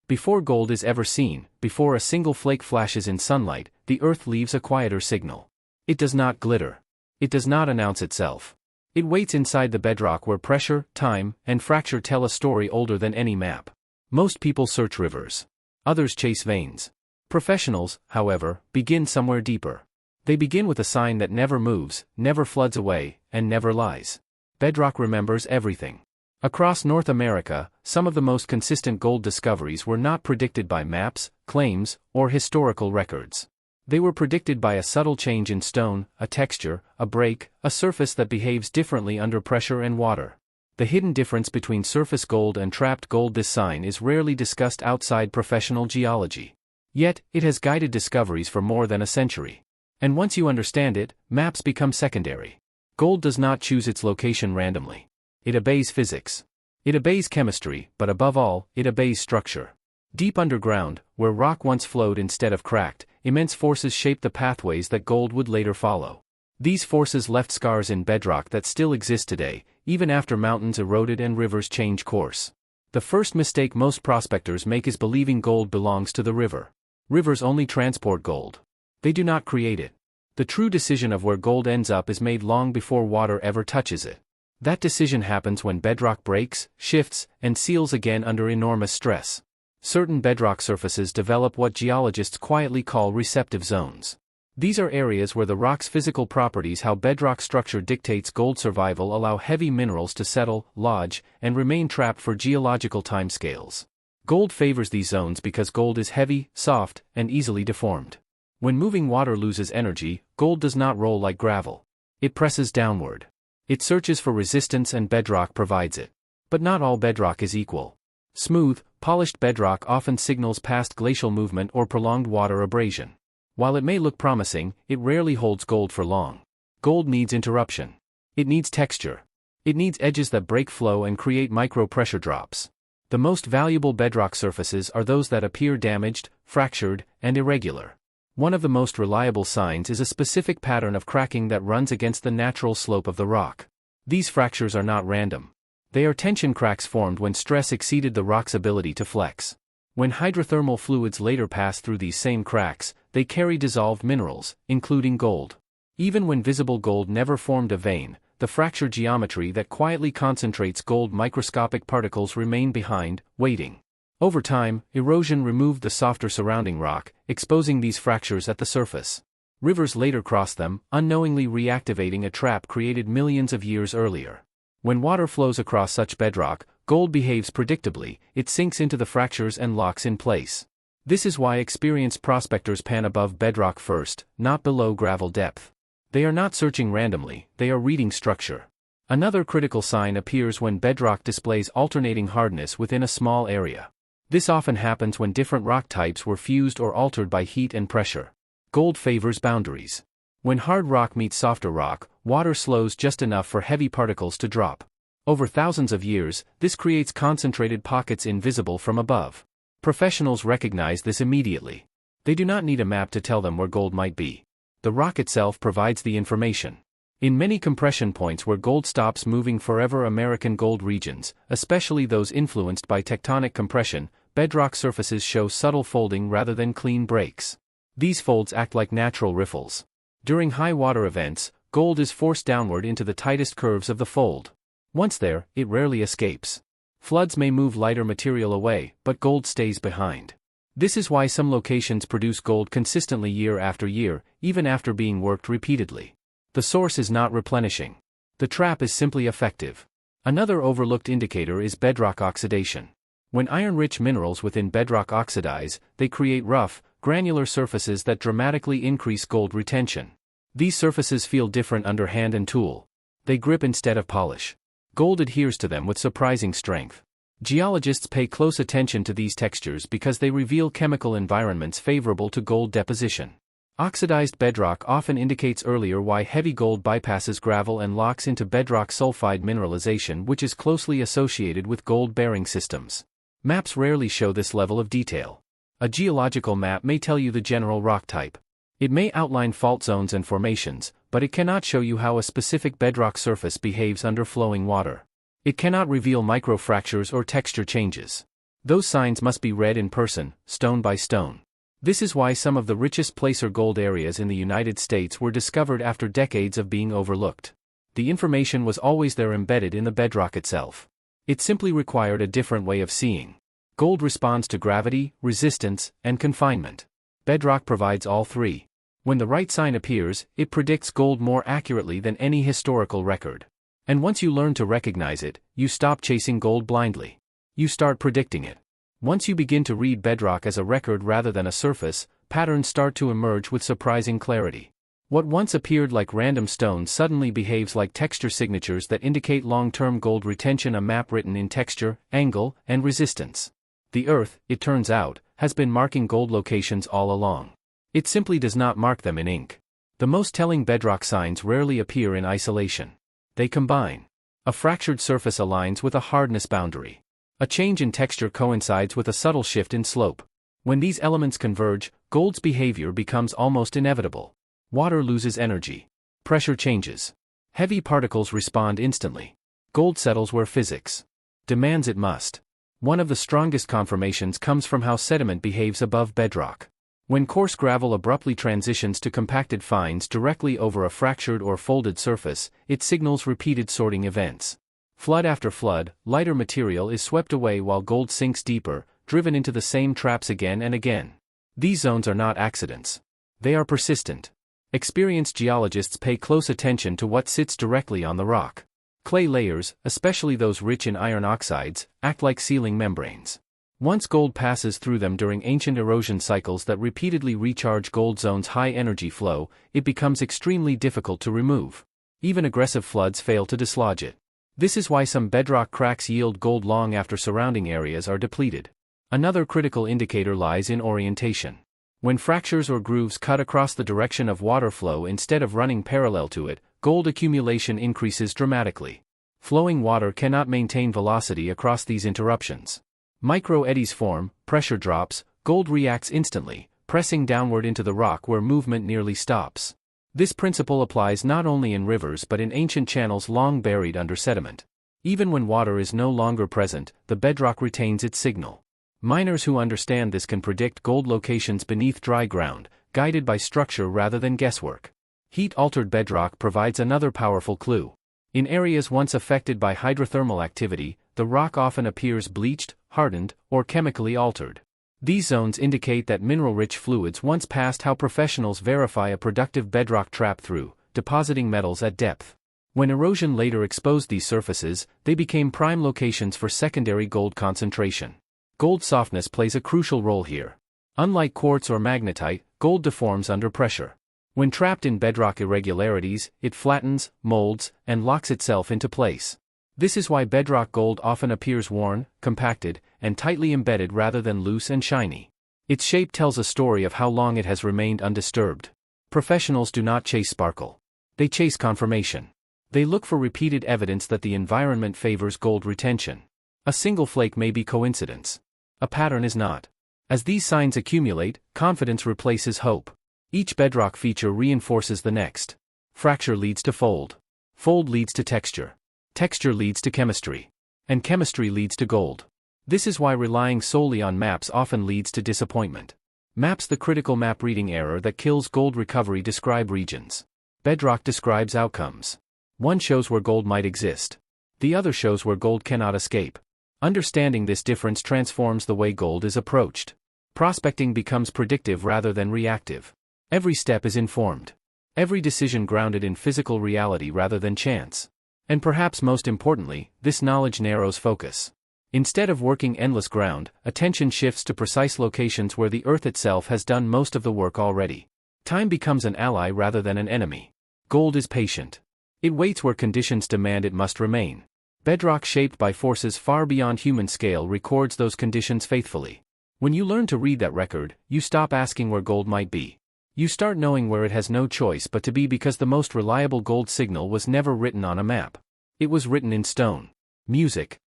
Before gold is ever seen, before a single flake flashes in sunlight, the earth leaves a quieter signal. It does not glitter. It does not announce itself. It waits inside the bedrock where pressure, time, and fracture tell a story older than any map. Most people search rivers. Others chase veins. Professionals, however, begin somewhere deeper. They begin with a sign that never moves, never floods away, and never lies. Bedrock remembers everything. Across North America, some of the most consistent gold discoveries were not predicted by maps, claims, or historical records. They were predicted by a subtle change in stone, a texture, a break, a surface that behaves differently under pressure and water. The hidden difference between surface gold and trapped gold. This sign is rarely discussed outside professional geology. Yet, it has guided discoveries for more than a century. And once you understand it, maps become secondary. Gold does not choose its location randomly. It obeys physics. It obeys chemistry, but above all, it obeys structure. Deep underground, where rock once flowed instead of cracked, immense forces shaped the pathways that gold would later follow. These forces left scars in bedrock that still exist today, even after mountains eroded and rivers changed course. The first mistake most prospectors make is believing gold belongs to the river. Rivers only transport gold. They do not create it. The true decision of where gold ends up is made long before water ever touches it. That decision happens when bedrock breaks, shifts, and seals again under enormous stress. Certain bedrock surfaces develop what geologists quietly call receptive zones. These are areas where the rock's physical properties, how bedrock structure dictates gold survival, allow heavy minerals to settle, lodge, and remain trapped for geological timescales. Gold favors these zones because gold is heavy, soft, and easily deformed. When moving water loses energy, gold does not roll like gravel. It presses downward. It searches for resistance and bedrock provides it. But not all bedrock is equal. Smooth, polished bedrock often signals past glacial movement or prolonged water abrasion. While it may look promising, it rarely holds gold for long. Gold needs interruption. It needs texture. It needs edges that break flow and create micro-pressure drops. The most valuable bedrock surfaces are those that appear damaged, fractured, and irregular. One of the most reliable signs is a specific pattern of cracking that runs against the natural slope of the rock. These fractures are not random. They are tension cracks formed when stress exceeded the rock's ability to flex. When hydrothermal fluids later pass through these same cracks, they carry dissolved minerals, including gold. Even when visible gold never formed a vein, the fracture geometry that quietly concentrates gold microscopic particles remain behind, waiting. Over time, erosion removed the softer surrounding rock, exposing these fractures at the surface. Rivers later crossed them, unknowingly reactivating a trap created millions of years earlier. When water flows across such bedrock, gold behaves predictably. It sinks into the fractures and locks in place. This is why experienced prospectors pan above bedrock first, not below gravel depth. They are not searching randomly, they are reading structure. Another critical sign appears when bedrock displays alternating hardness within a small area. This often happens when different rock types were fused or altered by heat and pressure. Gold favors boundaries. When hard rock meets softer rock, water slows just enough for heavy particles to drop. Over thousands of years, this creates concentrated pockets invisible from above. Professionals recognize this immediately. They do not need a map to tell them where gold might be. The rock itself provides the information. In many compression points where gold stops moving forever, American gold regions, especially those influenced by tectonic compression, bedrock surfaces show subtle folding rather than clean breaks. These folds act like natural riffles. During high water events, gold is forced downward into the tightest curves of the fold. Once there, it rarely escapes. Floods may move lighter material away, but gold stays behind. This is why some locations produce gold consistently year after year, even after being worked repeatedly. The source is not replenishing. The trap is simply effective. Another overlooked indicator is bedrock oxidation. When iron-rich minerals within bedrock oxidize, they create rough, granular surfaces that dramatically increase gold retention. These surfaces feel different under hand and tool. They grip instead of polish. Gold adheres to them with surprising strength. Geologists pay close attention to these textures because they reveal chemical environments favorable to gold deposition. Oxidized bedrock often indicates earlier why heavy gold bypasses gravel and locks into bedrock sulfide mineralization, which is closely associated with gold-bearing systems. Maps rarely show this level of detail. A geological map may tell you the general rock type. It may outline fault zones and formations, but it cannot show you how a specific bedrock surface behaves under flowing water. It cannot reveal microfractures or texture changes. Those signs must be read in person, stone by stone. This is why some of the richest placer gold areas in the United States were discovered after decades of being overlooked. The information was always there embedded in the bedrock itself. It simply required a different way of seeing. Gold responds to gravity, resistance, and confinement. Bedrock provides all three. When the right sign appears, it predicts gold more accurately than any historical record. And once you learn to recognize it, you stop chasing gold blindly. You start predicting it. Once you begin to read bedrock as a record rather than a surface, patterns start to emerge with surprising clarity. What once appeared like random stones suddenly behaves like texture signatures that indicate long-term gold retention, a map written in texture, angle, and resistance. The Earth, it turns out, has been marking gold locations all along. It simply does not mark them in ink. The most telling bedrock signs rarely appear in isolation. They combine. A fractured surface aligns with a hardness boundary. A change in texture coincides with a subtle shift in slope. When these elements converge, gold's behavior becomes almost inevitable. Water loses energy. Pressure changes. Heavy particles respond instantly. Gold settles where physics demands it must. One of the strongest confirmations comes from how sediment behaves above bedrock. When coarse gravel abruptly transitions to compacted fines directly over a fractured or folded surface, it signals repeated sorting events. Flood after flood, lighter material is swept away while gold sinks deeper, driven into the same traps again and again. These zones are not accidents. They are persistent. Experienced geologists pay close attention to what sits directly on the rock. Clay layers, especially those rich in iron oxides, act like sealing membranes. Once gold passes through them during ancient erosion cycles that repeatedly recharge gold zones' high energy flow, it becomes extremely difficult to remove. Even aggressive floods fail to dislodge it. This is why some bedrock cracks yield gold long after surrounding areas are depleted. Another critical indicator lies in orientation. When fractures or grooves cut across the direction of water flow instead of running parallel to it, gold accumulation increases dramatically. Flowing water cannot maintain velocity across these interruptions. Micro-eddies form, pressure drops, gold reacts instantly, pressing downward into the rock where movement nearly stops. This principle applies not only in rivers but in ancient channels long buried under sediment. Even when water is no longer present, the bedrock retains its signal. Miners who understand this can predict gold locations beneath dry ground, guided by structure rather than guesswork. Heat-altered bedrock provides another powerful clue. In areas once affected by hydrothermal activity, the rock often appears bleached, hardened, or chemically altered. These zones indicate that mineral-rich fluids once passed how professionals verify a productive bedrock trap through depositing metals at depth. When erosion later exposed these surfaces, they became prime locations for secondary gold concentration. Gold softness plays a crucial role here. Unlike quartz or magnetite, gold deforms under pressure. When trapped in bedrock irregularities, it flattens, molds, and locks itself into place. This is why bedrock gold often appears worn, compacted, and tightly embedded rather than loose and shiny. Its shape tells a story of how long it has remained undisturbed. Professionals do not chase sparkle. They chase confirmation. They look for repeated evidence that the environment favors gold retention. A single flake may be coincidence. A pattern is not. As these signs accumulate, confidence replaces hope. Each bedrock feature reinforces the next. Fracture leads to fold. Fold leads to texture. Texture leads to chemistry. And chemistry leads to gold. This is why relying solely on maps often leads to disappointment. Maps, the critical map reading error that kills gold recovery, describe regions. Bedrock describes outcomes. One shows where gold might exist. The other shows where gold cannot escape. Understanding this difference transforms the way gold is approached. Prospecting becomes predictive rather than reactive. Every step is informed. Every decision grounded in physical reality rather than chance. And perhaps most importantly, this knowledge narrows focus. Instead of working endless ground, attention shifts to precise locations where the Earth itself has done most of the work already. Time becomes an ally rather than an enemy. Gold is patient. It waits where conditions demand it must remain. Bedrock, shaped by forces far beyond human scale, records those conditions faithfully. When you learn to read that record, you stop asking where gold might be. You start knowing where it has no choice but to be, because the most reliable gold signal was never written on a map. It was written in stone. Music,